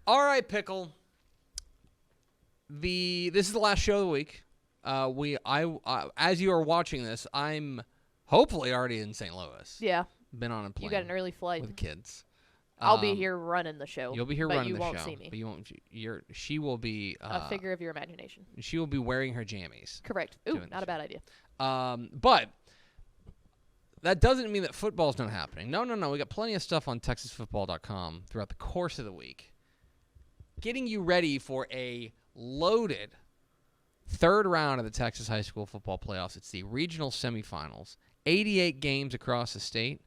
All right, Pickle. This is the last show of the week. As you are watching this, I'm hopefully already in St. Louis. Yeah. Been on a plane. You got an early flight. With kids. I'll be here running the show. You'll be here running the show. But you won't see me. But you won't. She will be a figure of your imagination. She will be wearing her jammies. Correct. Ooh, not a bad idea. But that doesn't mean that football's not happening. No. We got plenty of stuff on TexasFootball.com throughout the course of the week, getting you ready for a loaded third round of the Texas High School Football Playoffs. It's the regional semifinals, 88 games across the state,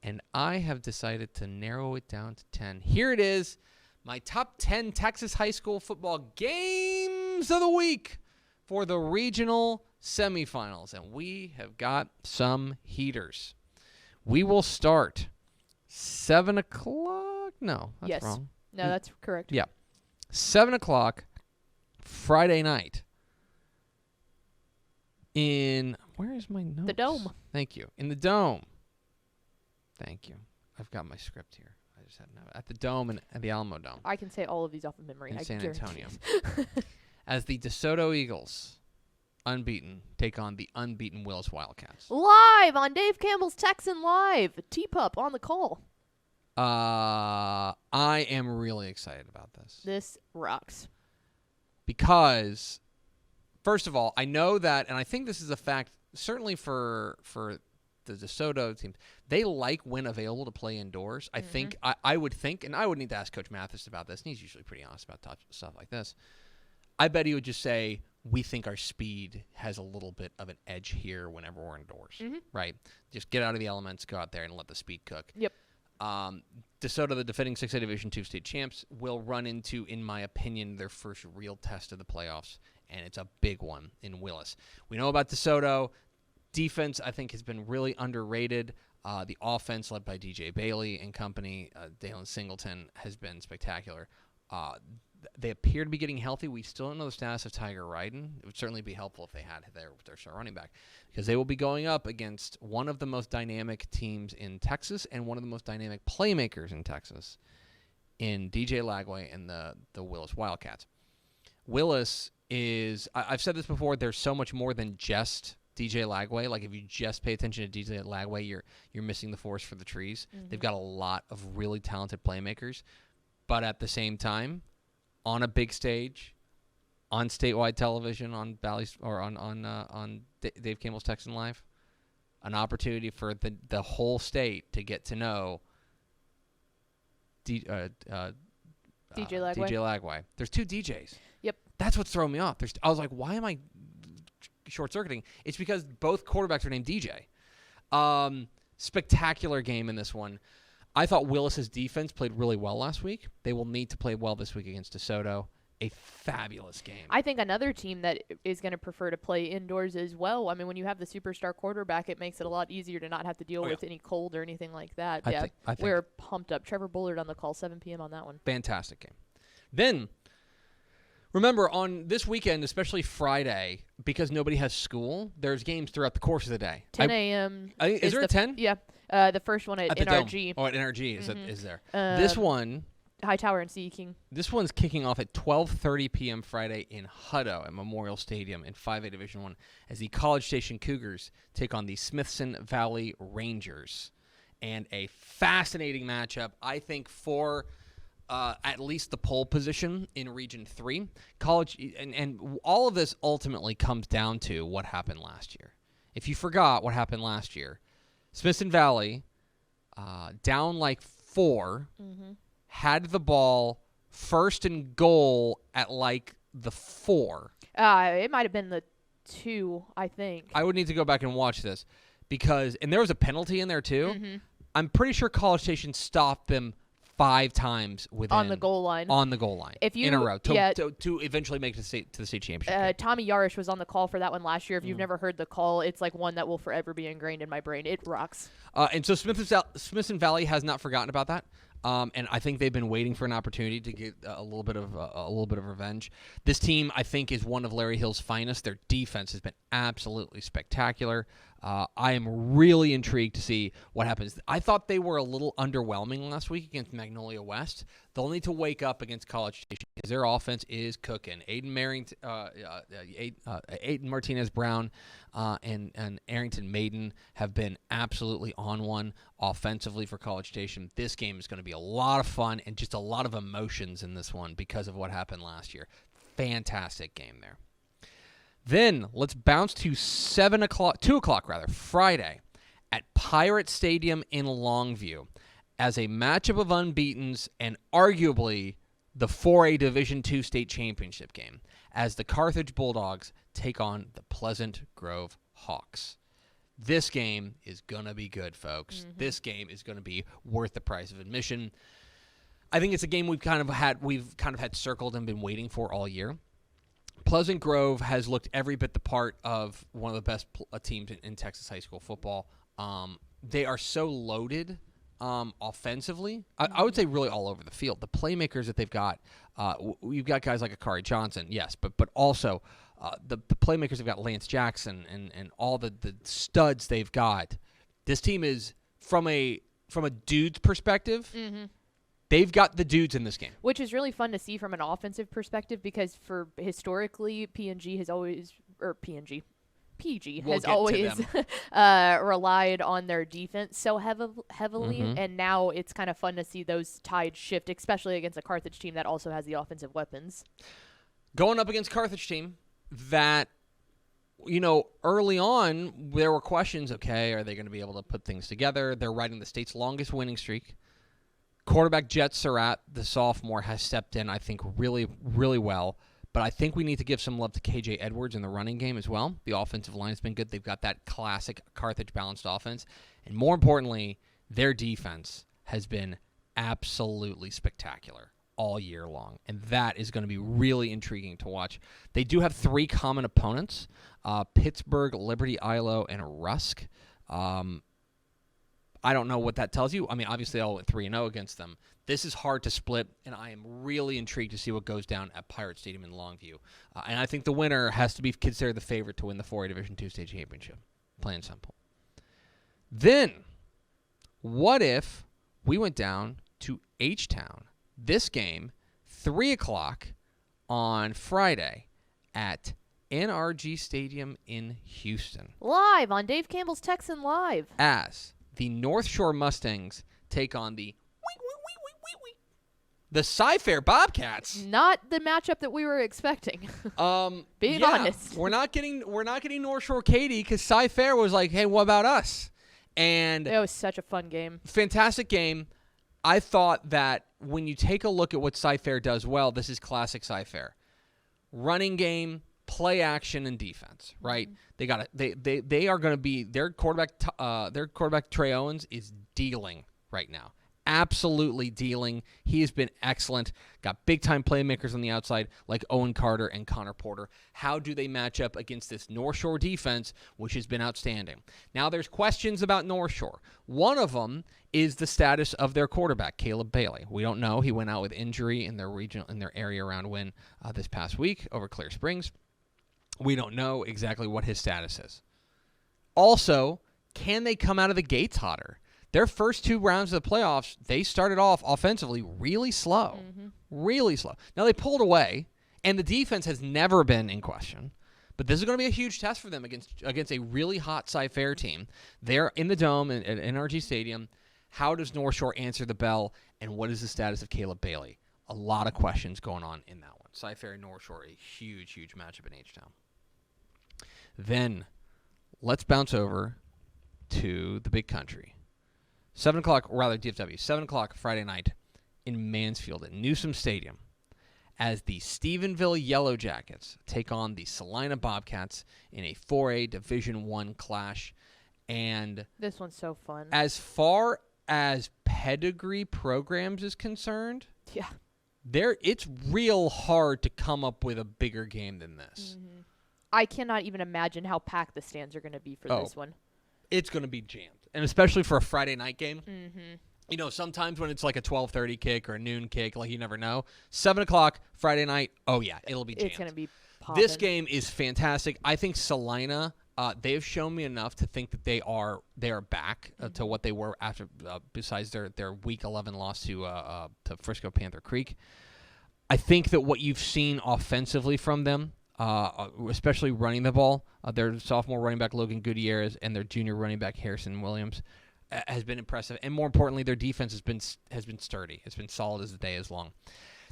and I have decided to narrow it down to 10. Here it is, my top 10 Texas High School football games of the week for the regional semifinals, and we have got some heaters. We will start 7 o'clock. No, that's wrong. No, that's correct. Yeah. 7 o'clock Friday night in, where is my notes? The Dome. Thank you. In the Dome. Thank you. I've got my script here. I just had at the Dome and at the Alamo Dome. I can say all of these off of memory. In San Antonio. As the DeSoto Eagles, unbeaten, take on the unbeaten Willis Wildcats. Live on Dave Campbell's Texan Live. T-Pup on the call. I am really excited about this. This rocks. Because, first of all, I know that, and I think this is a fact, certainly for the DeSoto team, they like when available to play indoors. I think, I would think, and I would need to ask Coach Mathis about this, and he's usually pretty honest about stuff like this. I bet he would just say, we think our speed has a little bit of an edge here whenever we're indoors, right? Just get out of the elements, go out there, and let the speed cook. Yep. DeSoto, the defending 6A Division II state champs, will run into, in my opinion, their first real test of the playoffs, and it's a big one in Willis. We know about DeSoto. Defense, I think, has been really underrated. The offense, led by DJ Bailey and company, Dalen Singleton, has been spectacular. They appear to be getting healthy. We still don't know the status of Tiger Ryden. It would certainly be helpful if they had their star running back, because they will be going up against one of the most dynamic teams in Texas and one of the most dynamic playmakers in Texas in DJ Lagway and the Willis Wildcats. Willis is, I've said this before, there's so much more than just DJ Lagway. Like, if you just pay attention to DJ Lagway, you're missing the forest for the trees. They've got a lot of really talented playmakers, but at the same time, on a big stage, on statewide television, on Bally's or on Dave Campbell's Texan Live, an opportunity for the whole state to get to know DJ Lagway. There's two DJs. Yep. That's what's throwing me off. I was like, why am I short-circuiting? It's because both quarterbacks are named DJ. Spectacular game in this one. I thought Willis's defense played really well last week. They will need to play well this week against DeSoto. A fabulous game. I think another team that is going to prefer to play indoors as well. I mean, when you have the superstar quarterback, it makes it a lot easier to not have to deal with any cold or anything like that. I think we're pumped up. Trevor Bullard on the call, 7 p.m. on that one. Fantastic game. Then, remember, on this weekend, especially Friday, because nobody has school, there's games throughout the course of the day. 10 a.m. Is there a 10? Yeah. The first one at NRG. Oh, at NRG is there. This one, Hightower and Sea King. This one's kicking off at 12:30 p.m. Friday in Hutto at Memorial Stadium in 5A Division I as the College Station Cougars take on the Smithson Valley Rangers. And a fascinating matchup, I think, for at least the pole position in Region 3. College, and all of this ultimately comes down to what happened last year. If you forgot what happened last year, Smithson Valley, down like 4, had the ball first and goal at like the 4. It might have been the 2, I think. I would need to go back and watch this and there was a penalty in there too. I'm pretty sure College Station stopped them 5 times on the goal line. In a row to eventually make it to the state championship. Tommy Yarish was on the call for that one last year. If you've never heard the call, it's like one that will forever be ingrained in my brain. It rocks. And so Smithson Valley has not forgotten about that. And I think they've been waiting for an opportunity to get a little bit of revenge. This team, I think, is one of Larry Hill's finest. Their defense has been absolutely spectacular. I am really intrigued to see what happens. I thought they were a little underwhelming last week against Magnolia West. They'll need to wake up against College Station because their offense is cooking. Aiden Martinez-Brown and Arrington Maiden have been absolutely on one offensively for College Station. This game is going to be a lot of fun and just a lot of emotions in this one because of what happened last year. Fantastic game there. Then let's bounce to 2 o'clock Friday at Pirate Stadium in Longview as a matchup of unbeatens and arguably the 4A Division II state championship game as the Carthage Bulldogs take on the Pleasant Grove Hawks. This game is going to be good, folks. Mm-hmm. This game is going to be worth the price of admission. I think it's a game we've kind of had circled and been waiting for all year. Pleasant Grove has looked every bit the part of one of the best teams in Texas high school football. They are so loaded offensively. I would say really all over the field. The playmakers that they've got, we've got guys like Akari Johnson, yes, but also the playmakers have got Lance Jackson and all the studs they've got. This team is from a dude's perspective. Mm-hmm. They've got the dudes in this game. Which is really fun to see from an offensive perspective because historically, PG has always relied on their defense so heavily, and now it's kind of fun to see those tides shift, especially against a Carthage team that also has the offensive weapons. Going up against Carthage team that, early on, there were questions, okay, are they going to be able to put things together? They're riding the state's longest winning streak. Quarterback Jet Surratt, the sophomore, has stepped in, I think, really, really well. But I think we need to give some love to KJ Edwards in the running game as well. The offensive line has been good. They've got that classic Carthage balanced offense. And more importantly, their defense has been absolutely spectacular all year long. And that is going to be really intriguing to watch. They do have 3 common opponents, Pittsburgh, Liberty, Ilo, and Rusk. I don't know what that tells you. I mean, obviously, I went 3-0 against them. This is hard to split, and I am really intrigued to see what goes down at Pirate Stadium in Longview. And I think the winner has to be considered the favorite to win the 4A Division II state championship. Plain and simple. Then, what if we went down to H-Town? This game, 3 o'clock on Friday at NRG Stadium in Houston. Live on Dave Campbell's Texan Live. As the Northshore Mustangs take on the CyFair Bobcats. Not the matchup that we were expecting. Being honest, we're not getting Northshore Katy because CyFair was like, hey, what about us? And it was such a fun game. Fantastic game. I thought that when you take a look at what CyFair does well, this is classic CyFair. Running game, play action, and defense, right? They are going to be their quarterback Trey Owens is dealing right now. Absolutely dealing. He has been excellent. Got big-time playmakers on the outside like Owen Carter and Connor Porter. How do they match up against this North Shore defense, which has been outstanding? Now, there's questions about North Shore. One of them is the status of their quarterback, Caleb Bailey. We don't know. He went out with injury in their area round win this past week over Clear Springs. We don't know exactly what his status is. Also, can they come out of the gates hotter? Their first 2 rounds of the playoffs, they started off offensively really slow. Mm-hmm. Really slow. Now, they pulled away, and the defense has never been in question. But this is going to be a huge test for them against a really hot CyFair team. They're in the Dome at NRG Stadium. How does North Shore answer the bell, and what is the status of Caleb Bailey? A lot of questions going on in that one. CyFair and North Shore, a huge, huge matchup in H-Town. Then, let's bounce over to the big country. 7 o'clock, or rather DFW, 7 o'clock Friday night in Mansfield at Newsom Stadium as the Stevenville Yellow Jackets take on the Celina Bobcats in a 4A Division I clash. And this one's so fun. As far as pedigree programs is concerned, it's real hard to come up with a bigger game than this. Mm-hmm. I cannot even imagine how packed the stands are going to be for this one. It's going to be jammed. And especially for a Friday night game. Mm-hmm. Sometimes when it's like a 12:30 kick or a noon kick, like you never know. 7 o'clock Friday night, it'll be jammed. It's going to be poppin'. This game is fantastic. I think Celina They have shown me enough to think that they are back to what they were after, besides their Week 11 loss to Frisco Panther Creek. I think that what you've seen offensively from them, especially running the ball, their sophomore running back Logan Gutierrez and their junior running back Harrison Williams, has been impressive. And more importantly, their defense has been sturdy. It's been solid as the day is long.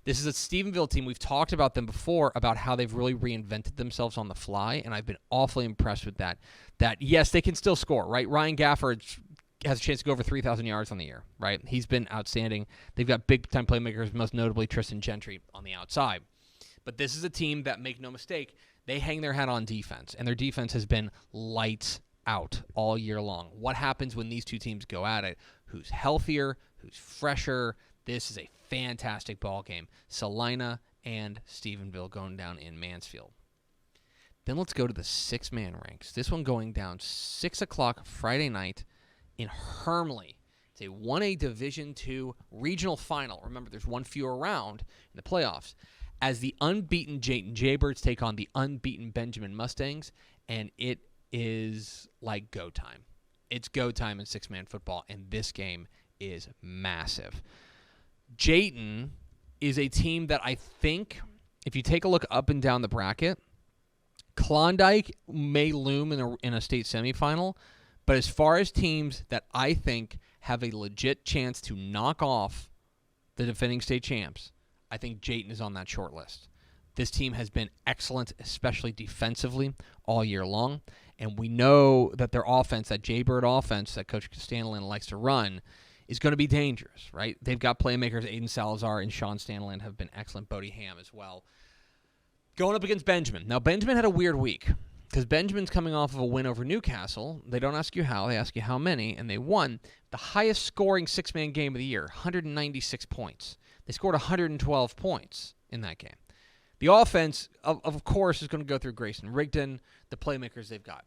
This is a Stevenville team. We've talked about them before, about how they've really reinvented themselves on the fly, and I've been awfully impressed with that. That, yes, they can still score, right? Ryan Gafford has a chance to go over 3,000 yards on the year, right? He's been outstanding. They've got big-time playmakers, most notably Tristan Gentry on the outside. But this is a team that, make no mistake, they hang their hat on defense, and their defense has been lights out all year long. What happens when these two teams go at it? Who's healthier? Who's fresher? This is a fantastic ball game. Celina and Stevenville going down in Mansfield. Then let's go to the six-man ranks. This one going down 6 o'clock Friday night in Hermleigh. It's a 1A Division II regional final. Remember, there's one fewer round in the playoffs. As the unbeaten Jayton Jaybirds take on the unbeaten Benjamin Mustangs, and it is like go time. It's go time in six-man football, and this game is massive. Jayton is a team that I think, if you take a look up and down the bracket, Klondike may loom in a state semifinal, but as far as teams that I think have a legit chance to knock off the defending state champs, I think Jayton is on that short list. This team has been excellent, especially defensively, all year long, and we know that their offense, that Jaybird offense that Coach Stanley likes to run, is going to be dangerous, right? They've got playmakers. Aiden Salazar and Sean Stanley have been excellent. Bodie Ham as well. Going up against Benjamin. Now, Benjamin had a weird week because Benjamin's coming off of a win over Newcastle. They don't ask you how. They ask you how many, and they won the highest scoring six-man game of the year, 196 points. They scored 112 points in that game. The offense, of course, is going to go through Grayson Rigdon, the playmakers they've got.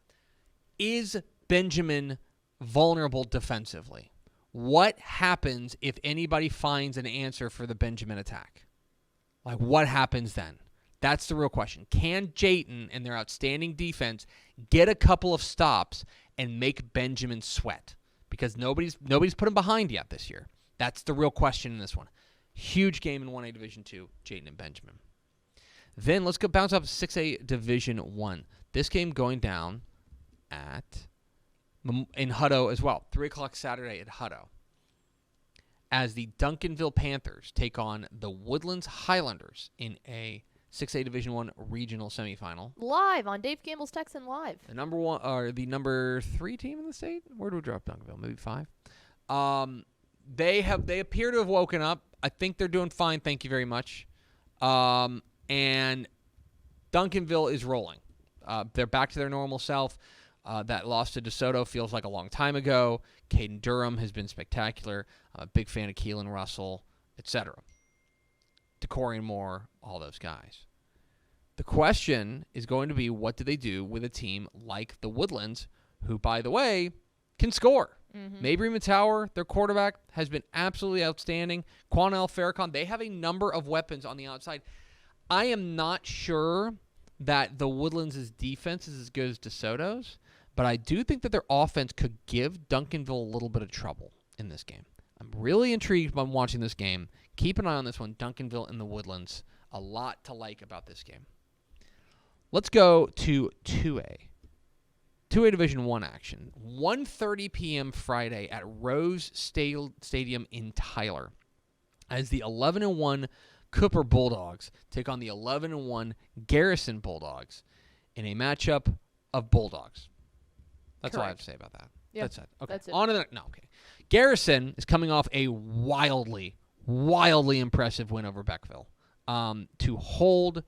Is Benjamin vulnerable defensively? What happens if anybody finds an answer for the Benjamin attack? Like, what happens then? That's the real question. Can Jayton and their outstanding defense get a couple of stops and make Benjamin sweat? Because nobody's put him behind yet this year. That's the real question in this one. Huge game in 1A Division II, Jayton and Benjamin. Then let's go bounce up to 6A Division I. This game going down in Hutto as well. 3 o'clock Saturday at Hutto. As the Duncanville Panthers take on the Woodlands Highlanders in a 6A Division I regional semifinal. Live on Dave Campbell's Texan Live. The number 1 or the number 3 team in the state? Where do we drop Duncanville? Maybe 5. They appear to have woken up. I think they're doing fine. Thank you very much. And Duncanville is rolling. They're back to their normal self. That loss to DeSoto feels like a long time ago. Caden Durham has been spectacular. I'm a big fan of Keelan Russell, etc. DeCorian Moore, all those guys. The question is going to be, what do they do with a team like the Woodlands, who, by the way, can score? Mm-hmm. Mabry Matower, their quarterback, has been absolutely outstanding. Quanell Farrakhan, they have a number of weapons on the outside. I am not sure that the Woodlands' defense is as good as DeSoto's, but I do think that their offense could give Duncanville a little bit of trouble in this game. I'm really intrigued by watching this game. Keep an eye on this one, Duncanville and the Woodlands. A lot to like about this game. Let's go to 2A. 2A Division I action. 1:30 p.m. Friday at Rose Stadium in Tyler as the 11-1 Cooper Bulldogs take on the 11-1 Garrison Bulldogs in a matchup of Bulldogs. That's all I have to say about that. Yep. That's it. Okay. That's it. On to the okay. Garrison is coming off a wildly impressive win over Beckville. To hold,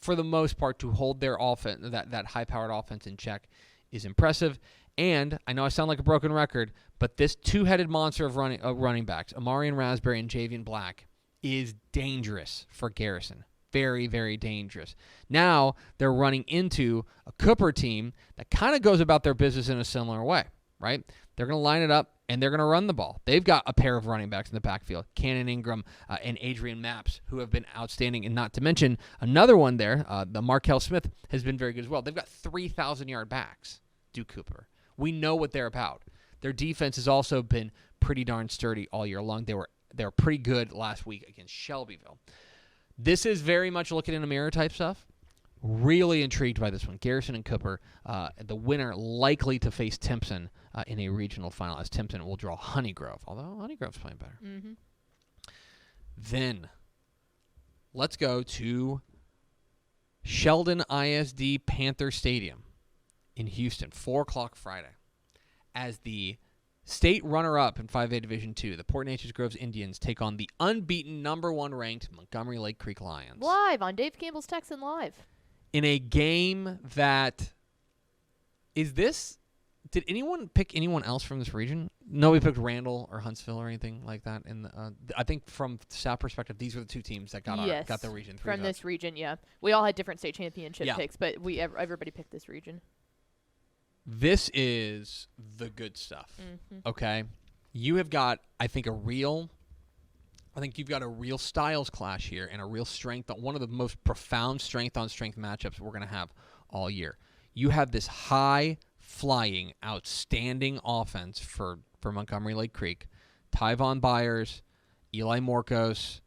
for the most part, to hold their offense, that high-powered offense in check is impressive. And I know I sound like a broken record, but this two-headed monster of running backs, Amarian Raspberry and Javian Black, is dangerous for Garrison. Very, very dangerous. Now they're running into a Cooper team that kind of goes about their business in a similar way, right? They're going to line it up, and they're going to run the ball. They've got a pair of running backs in the backfield, Cannon Ingram and Adrian Maps, who have been outstanding, and not to mention another one there, the Markel Smith, has been very good as well. They've got 3,000-yard backs Duke Cooper. We know what they're about. Their defense has also been pretty darn sturdy all year long. They were pretty good last week against Shelbyville. This is very much looking in a mirror type stuff. Really intrigued by this one. Garrison and Cooper, the winner likely to face Timpson in a regional final, as Timpson will draw Honeygrove, although Honeygrove's playing better. Mm-hmm. Then let's go to Sheldon ISD Panther Stadium in Houston, 4 o'clock Friday, as the state runner-up in 5A Division II, the Port Neches Groves Indians take on the unbeaten number 1 ranked Montgomery Lake Creek Lions. Live on Dave Campbell's Texan Live. In a game that did anyone pick anyone else from this region? Nobody picked Randall or Huntsville or anything like that. I think from South perspective, these were the 2 teams that got the region 3 from this region. Yeah, we all had different state championship picks, but everybody picked this region. This is the good stuff. Mm-hmm. Okay, you have got, I think you've got a real styles clash here and a real strength, one of the most profound strength-on-strength matchups we're going to have all year. You have this high-flying, outstanding offense for Montgomery Lake Creek. Tyvon Byers, Eli Morkos,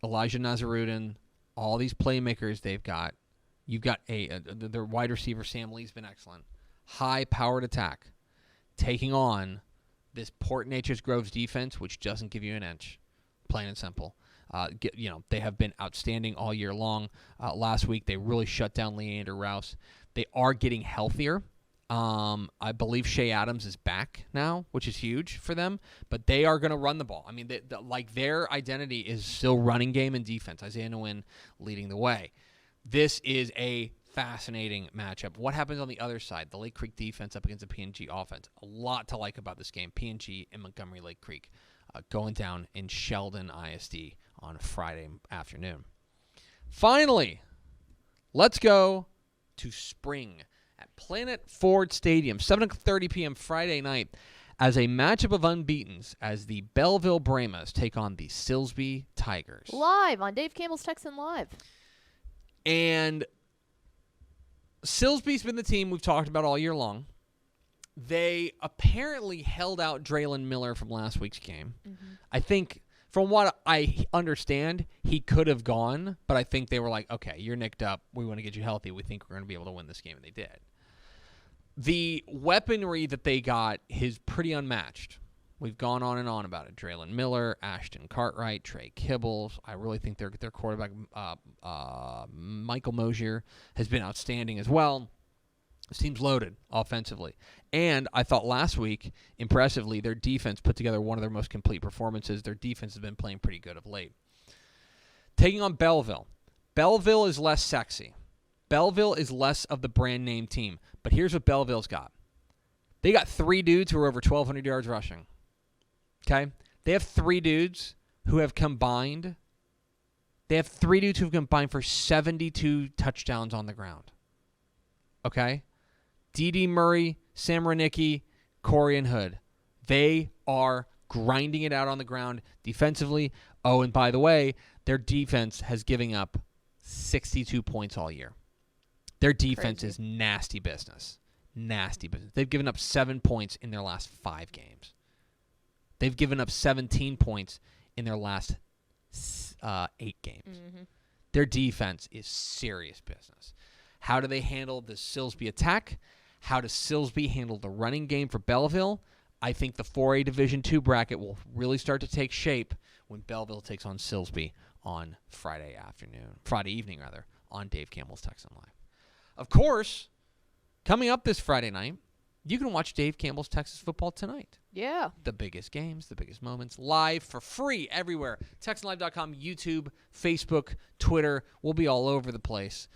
Elijah Nazarudin, all these playmakers they've got. You've got their wide receiver, Sam Lee's been excellent. High-powered attack, taking on this Port Neches Groves defense, which doesn't give you an inch, plain and simple. They have been outstanding all year long. Last week, they really shut down Leander Rouse. They are getting healthier. I believe Shea Adams is back now, which is huge for them, but they are going to run the ball. I mean, their identity is still running game and defense. Isaiah Nguyen leading the way. This is a fascinating matchup. What happens on the other side? The Lake Creek defense up against the P&G offense. A lot to like about this game. P&G and Montgomery Lake Creek going down in Sheldon ISD on Friday afternoon. Finally, let's go to spring at Planet Ford Stadium, 7:30 p.m. Friday night, as a matchup of unbeatens as the Belleville Brahmas take on the Silsby Tigers. Live on Dave Campbell's Texan Live. And Silsby's been the team we've talked about all year long. They apparently held out Draylon Miller from last week's game. Mm-hmm. I think, from what I understand, he could have gone, but I think they were like, okay, you're nicked up. We want to get you healthy. We think we're going to be able to win this game, and they did. The weaponry that they got is pretty unmatched. We've gone on and on about it. Draylon Miller, Ashton Cartwright, Trey Kibbles. I really think their quarterback, Michael Mosier, has been outstanding as well. This team's loaded offensively. And I thought last week, impressively, their defense put together one of their most complete performances. Their defense has been playing pretty good of late. Taking on Belleville. Belleville is less sexy. Belleville is less of the brand name team. But here's what Belleville's got. They got 3 dudes who are over 1,200 yards rushing. Okay? They have 3 dudes who have combined. They have 3 dudes who have combined for 72 touchdowns on the ground. Okay? D.D. Murray, Sam Renicky, Corey and Hood. They are grinding it out on the ground defensively. Oh, and by the way, their defense has given up 62 points all year. Their defense is nasty business. Nasty business. They've given up 7 points in their last 5 games. They've given up 17 points in their last 8 games. Mm-hmm. Their defense is serious business. How do they handle the Silsby attack? How does Silsby handle the running game for Belleville? I think the 4A Division II bracket will really start to take shape when Belleville takes on Silsby on Friday evening, on Dave Campbell's Texan Live. Of course, coming up this Friday night, you can watch Dave Campbell's Texas Football Tonight. Yeah. The biggest games, the biggest moments, live for free everywhere. TexanLive.com, YouTube, Facebook, Twitter. We'll be all over the place.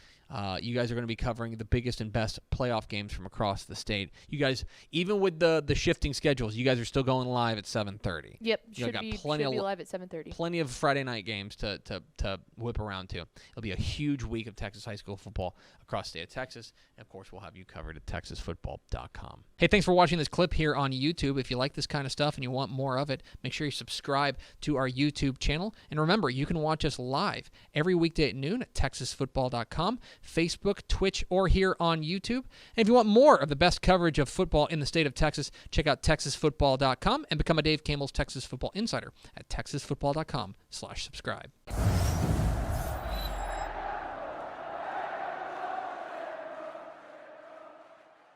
You guys are going to be covering the biggest and best playoff games from across the state. You guys, even with the shifting schedules, you guys are still going live at 7:30. Yep, should be live at 7:30. Plenty of Friday night games to whip around to. It'll be a huge week of Texas high school football across the state of Texas. And, of course, we'll have you covered at TexasFootball.com. Hey, thanks for watching this clip here on YouTube. If you like this kind of stuff and you want more of it, make sure you subscribe to our YouTube channel. And remember, you can watch us live every weekday at noon at TexasFootball.com. Facebook, Twitch, or here on YouTube. And if you want more of the best coverage of football in the state of Texas, check out TexasFootball.com and become a Dave Campbell's Texas Football Insider at TexasFootball.com/subscribe.